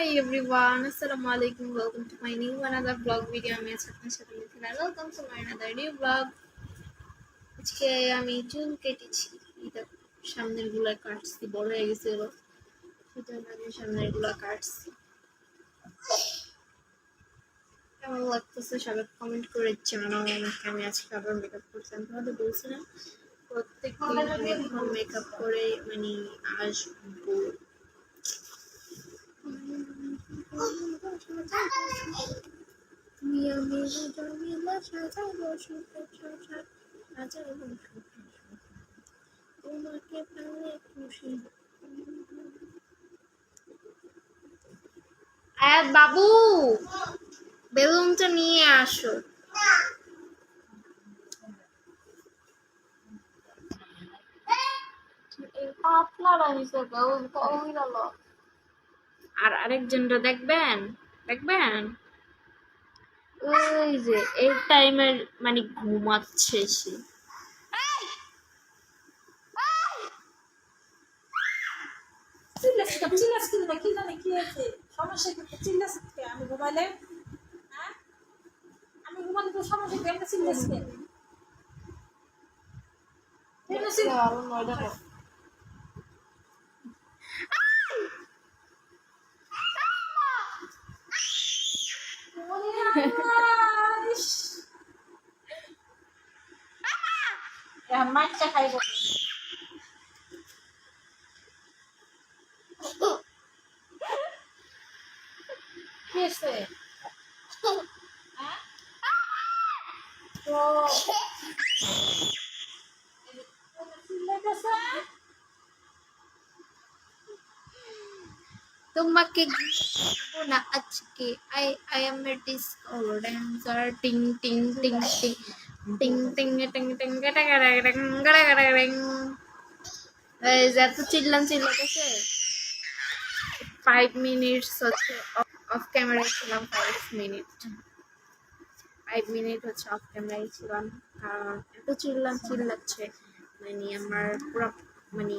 Hi everyone, Assalamualaikum. Welcome to my new another vlog video. আমি আছি আপনার সাথে Mithila. Welcome to my another new vlog. আজকে আমি চুল কেটেছি। এটা সামনের গুলা কাটছি, বড় হয়ে গেছিল। সেজন্য আমি সামনের গুলা কাটছি। কেমন লাগতেছে সবাই কমেন্ট করে জানাও আমাকে। আমি আজকে আবার মেকআপ করছি। আমি তোমাদের বলছিলাম প্রত্যেকদিন আমি মেকআপ করে মানে আসবো। বাবু বেলুনটা নিয়ে আসো। আর আরেকজনটা দেখবেন দেখবেন ওই যে এই টাইমের মানে ঘুমাচ্ছে সে। আমি ঘুমালে তো সমস্যা একটা চিল্লাস মাছটা খাইব কি আছে তোমাকে না আজকে I am a disco dancer টিং টিং টিং টিং টিং টিং টিং টিং গাটা গাটা গাটা গাটা এই যে এত চিল্লাতেছে 5 মিনিটস হচ্ছে অফ ক্যামেরা ছিলাম 5 মিনিট হচ্ছে অফ ক্যামেরায় ছিলাম কারণ এত চিল্লাচ্ছে মানে আমার পুরো মানে